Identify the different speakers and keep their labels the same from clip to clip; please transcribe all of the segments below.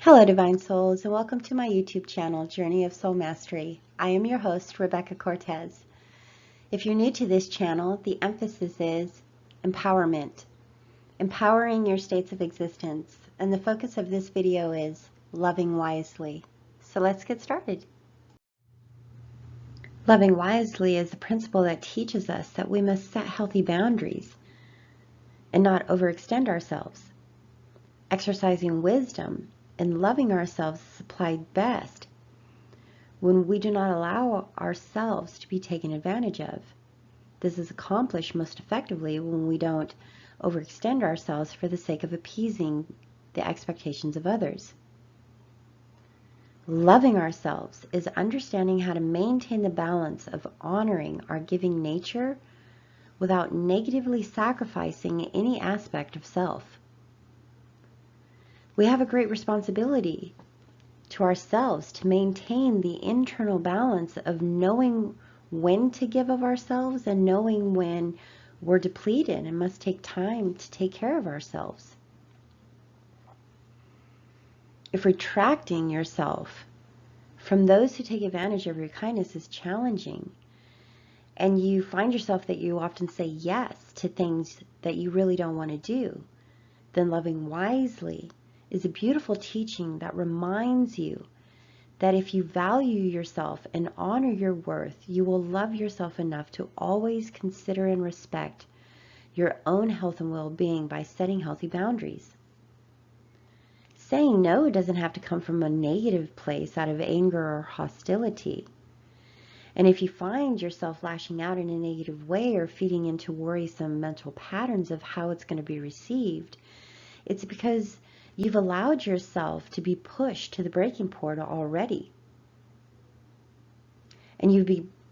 Speaker 1: Hello, Divine Souls, and welcome to my YouTube channel, Journey of Soul Mastery. I am your host, Rebekah Cortez. If you're new to this channel, the emphasis is empowerment, empowering your states of existence, and the focus of this video is loving wisely. So let's get started. Loving wisely is a principle that teaches us that we must set healthy boundaries and not overextend ourselves. Exercising wisdom and loving ourselves is applied best when we do not allow ourselves to be taken advantage of. This is accomplished most effectively when we don't overextend ourselves for the sake of appeasing the expectations of others. Loving ourselves is understanding how to maintain the balance of honoring our giving nature without negatively sacrificing any aspect of self. We have a great responsibility to ourselves to maintain the internal balance of knowing when to give of ourselves and knowing when we're depleted and must take time to take care of ourselves. If retracting yourself from those who take advantage of your kindness is challenging, and you find yourself that you often say yes to things that you really don't want to do, then loving wisely is a beautiful teaching that reminds you that if you value yourself and honor your worth, you will love yourself enough to always consider and respect your own health and well-being by setting healthy boundaries. Saying no doesn't have to come from a negative place out of anger or hostility. And if you find yourself lashing out in a negative way or feeding into worrisome mental patterns of how it's going to be received, it's because you've allowed yourself to be pushed to the breaking point already. And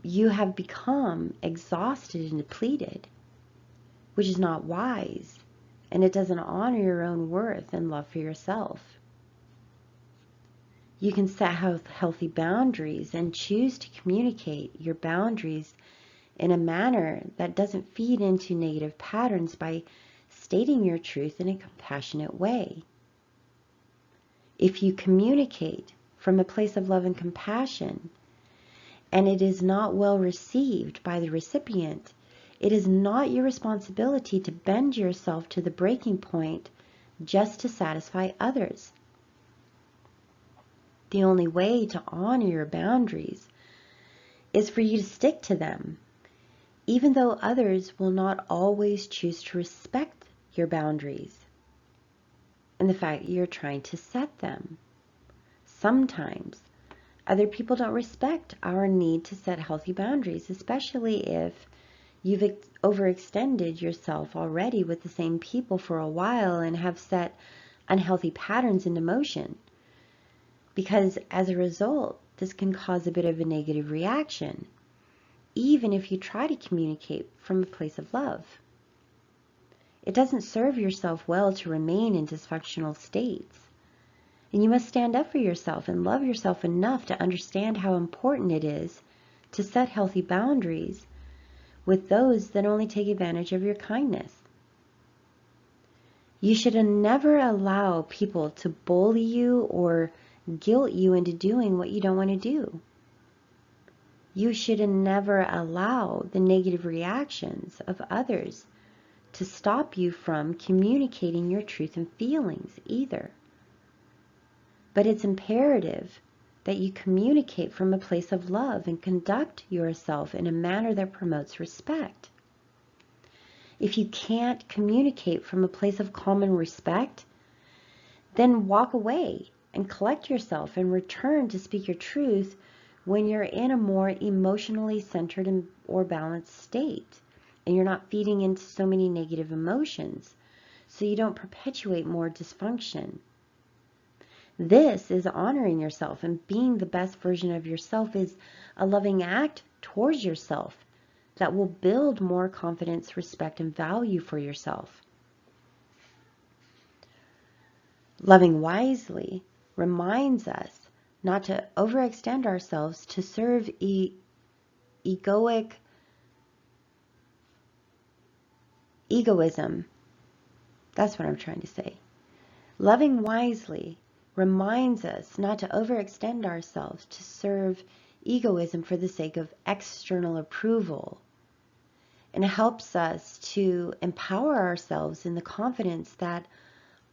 Speaker 1: you have become exhausted and depleted, which is not wise, and it doesn't honor your own worth and love for yourself. You can set healthy boundaries and choose to communicate your boundaries in a manner that doesn't feed into negative patterns by stating your truth in a compassionate way. If you communicate from a place of love and compassion, and it is not well received by the recipient, it is not your responsibility to bend yourself to the breaking point just to satisfy others. The only way to honor your boundaries is for you to stick to them, even though others will not always choose to respect your boundaries and the fact you're trying to set them. Sometimes other people don't respect our need to set healthy boundaries, especially if you've overextended yourself already with the same people for a while and have set unhealthy patterns into motion. Because as a result, this can cause a bit of a negative reaction, even if you try to communicate from a place of love. It doesn't serve yourself well to remain in dysfunctional states. And you must stand up for yourself and love yourself enough to understand how important it is to set healthy boundaries with those that only take advantage of your kindness. You should never allow people to bully you or guilt you into doing what you don't want to do. You should never allow the negative reactions of others to stop you from communicating your truth and feelings either. But it's imperative that you communicate from a place of love and conduct yourself in a manner that promotes respect. If you can't communicate from a place of calm and respect, then walk away and collect yourself and return to speak your truth when you're in a more emotionally centered or balanced state and you're not feeding into so many negative emotions, so you don't perpetuate more dysfunction. This is honoring yourself, and being the best version of yourself is a loving act towards yourself that will build more confidence, respect, and value for yourself. Loving wisely reminds us not to overextend ourselves to serve egoism. That's what I'm trying to say. Loving wisely reminds us not to overextend ourselves to serve egoism for the sake of external approval. And it helps us to empower ourselves in the confidence that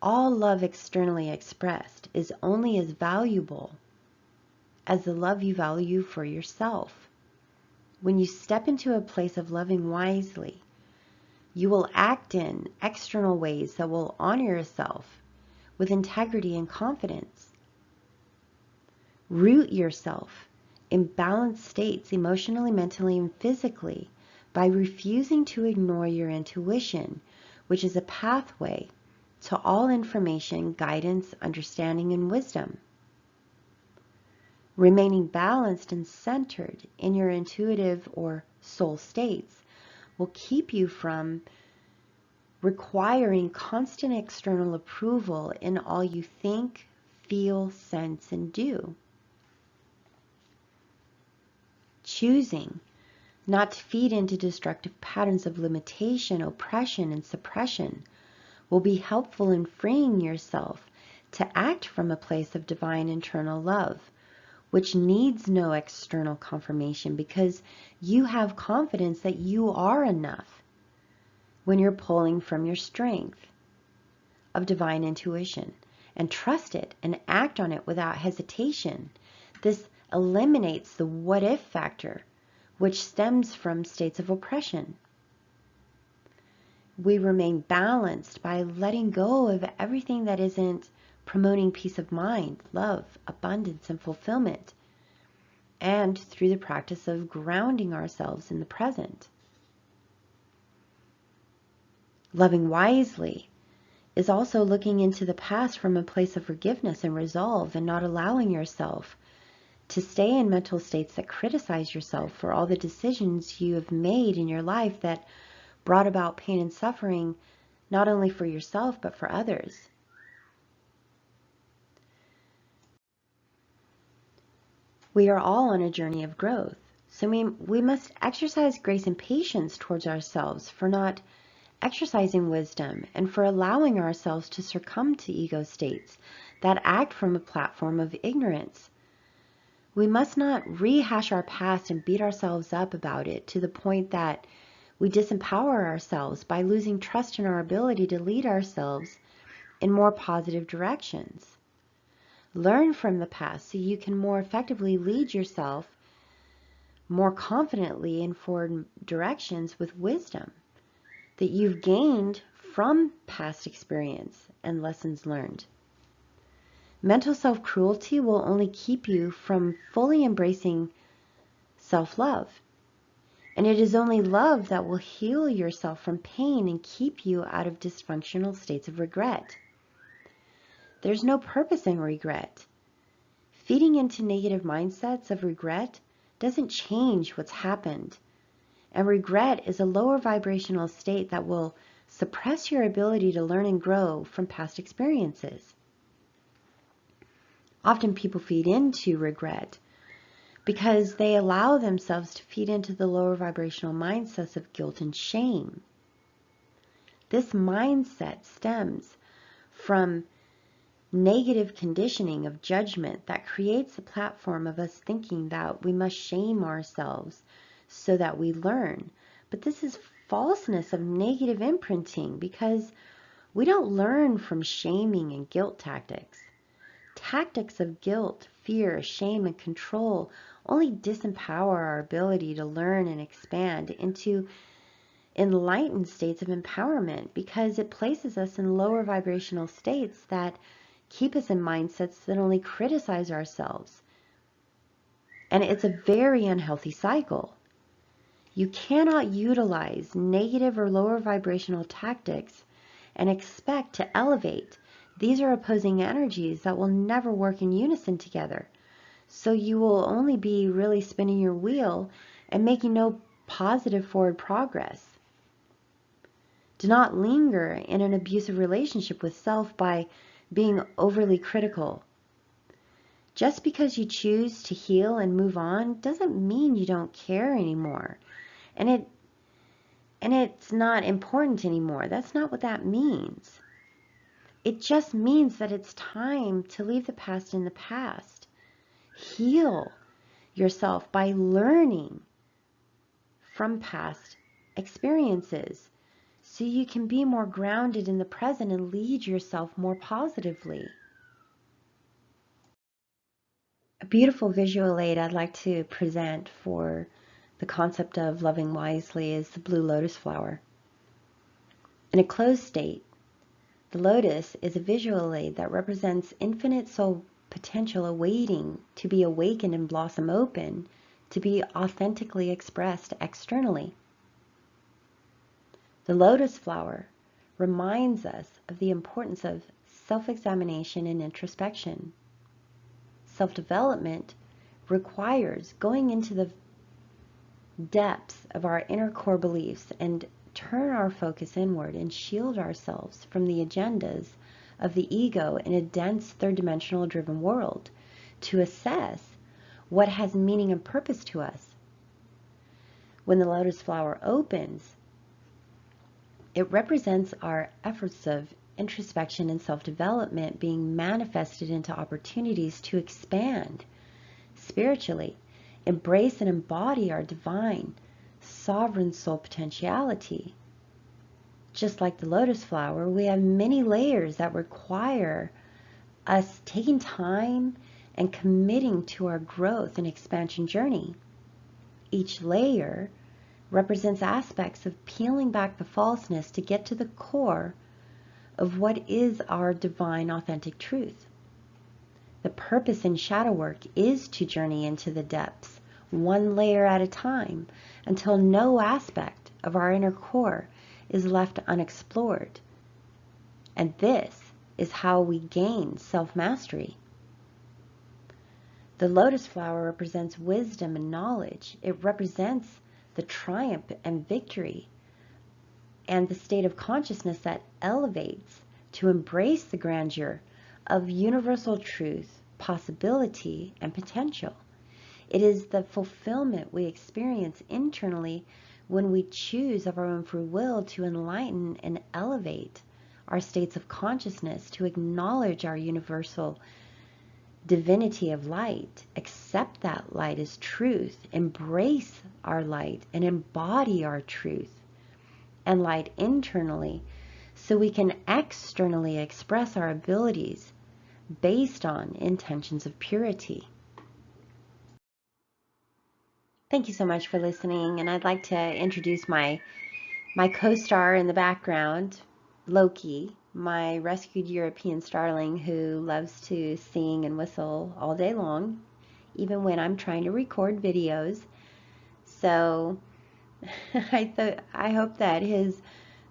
Speaker 1: all love externally expressed is only as valuable as the love you value for yourself. When you step into a place of loving wisely, you will act in external ways that will honor yourself with integrity and confidence. Root yourself in balanced states emotionally, mentally, and physically by refusing to ignore your intuition, which is a pathway to all information, guidance, understanding, and wisdom. Remaining balanced and centered in your intuitive or soul states will keep you from requiring constant external approval in all you think, feel, sense, and do. Choosing not to feed into destructive patterns of limitation, oppression, and suppression will be helpful in freeing yourself to act from a place of divine internal love, which needs no external confirmation because you have confidence that you are enough when you're pulling from your strength of divine intuition and trust it and act on it without hesitation. This eliminates the what if factor, which stems from states of oppression. We remain balanced by letting go of everything that isn't promoting peace of mind, love, abundance, and fulfillment, and through the practice of grounding ourselves in the present. Loving wisely is also looking into the past from a place of forgiveness and resolve, and not allowing yourself to stay in mental states that criticize yourself for all the decisions you have made in your life that brought about pain and suffering, not only for yourself, but for others. We are all on a journey of growth, so we must exercise grace and patience towards ourselves for not exercising wisdom and for allowing ourselves to succumb to ego states that act from a platform of ignorance. We must not rehash our past and beat ourselves up about it to the point that we disempower ourselves by losing trust in our ability to lead ourselves in more positive directions. Learn from the past so you can more effectively lead yourself more confidently in forward directions with wisdom that you've gained from past experience and lessons learned. Mental self-cruelty will only keep you from fully embracing self-love. And it is only love that will heal yourself from pain and keep you out of dysfunctional states of regret. There's no purpose in regret. Feeding into negative mindsets of regret doesn't change what's happened. And regret is a lower vibrational state that will suppress your ability to learn and grow from past experiences. Often people feed into regret because they allow themselves to feed into the lower vibrational mindsets of guilt and shame. This mindset stems from negative conditioning of judgment that creates a platform of us thinking that we must shame ourselves so that we learn. But this is falseness of negative imprinting because we don't learn from shaming and guilt tactics. Tactics of guilt, fear, shame, and control only disempower our ability to learn and expand into enlightened states of empowerment because it places us in lower vibrational states that keep us in mindsets that only criticize ourselves. And it's a very unhealthy cycle. You cannot utilize negative or lower vibrational tactics and expect to elevate. These are opposing energies that will never work in unison together. So you will only be really spinning your wheel and making no positive forward progress. Do not linger in an abusive relationship with self by being overly critical. Just because you choose to heal and move on doesn't mean you don't care anymore. And it's not important anymore. That's not what that means. It just means that it's time to leave the past in the past. Heal yourself by learning from past experiences so you can be more grounded in the present and lead yourself more positively. A beautiful visual aid I'd like to present for the concept of loving wisely is the blue lotus flower. In a closed state, the lotus is a visual aid that represents infinite soul potential awaiting to be awakened and blossom open to be authentically expressed externally. The lotus flower reminds us of the importance of self-examination and introspection. Self-development requires going into the depths of our inner core beliefs and turn our focus inward and shield ourselves from the agendas of the ego in a dense third-dimensional driven world to assess what has meaning and purpose to us. When the lotus flower opens, it represents our efforts of introspection and self-development being manifested into opportunities to expand spiritually, embrace and embody our divine, sovereign soul potentiality. Just like the lotus flower, we have many layers that require us taking time and committing to our growth and expansion journey. Each layer represents aspects of peeling back the falseness to get to the core of what is our divine authentic truth. The purpose in shadow work is to journey into the depths, one layer at a time, until no aspect of our inner core is left unexplored. And this is how we gain self-mastery. The lotus flower represents wisdom and knowledge. It represents the triumph and victory and the state of consciousness that elevates to embrace the grandeur of universal truth, possibility, and potential. It is the fulfillment we experience internally when we choose of our own free will to enlighten and elevate our states of consciousness, to acknowledge our universal divinity of light, accept that light as truth, embrace our light, and embody our truth and light internally so we can externally express our abilities based on intentions of purity. Thank you so much for listening, and I'd like to introduce my co-star in the background, Loki, my rescued European starling who loves to sing and whistle all day long, even when I'm trying to record videos. So I hope that his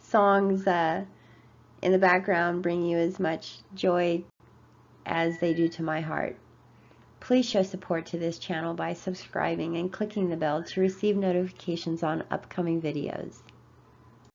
Speaker 1: songs in the background bring you as much joy as they do to my heart. Please show support to this channel by subscribing and clicking the bell to receive notifications on upcoming videos.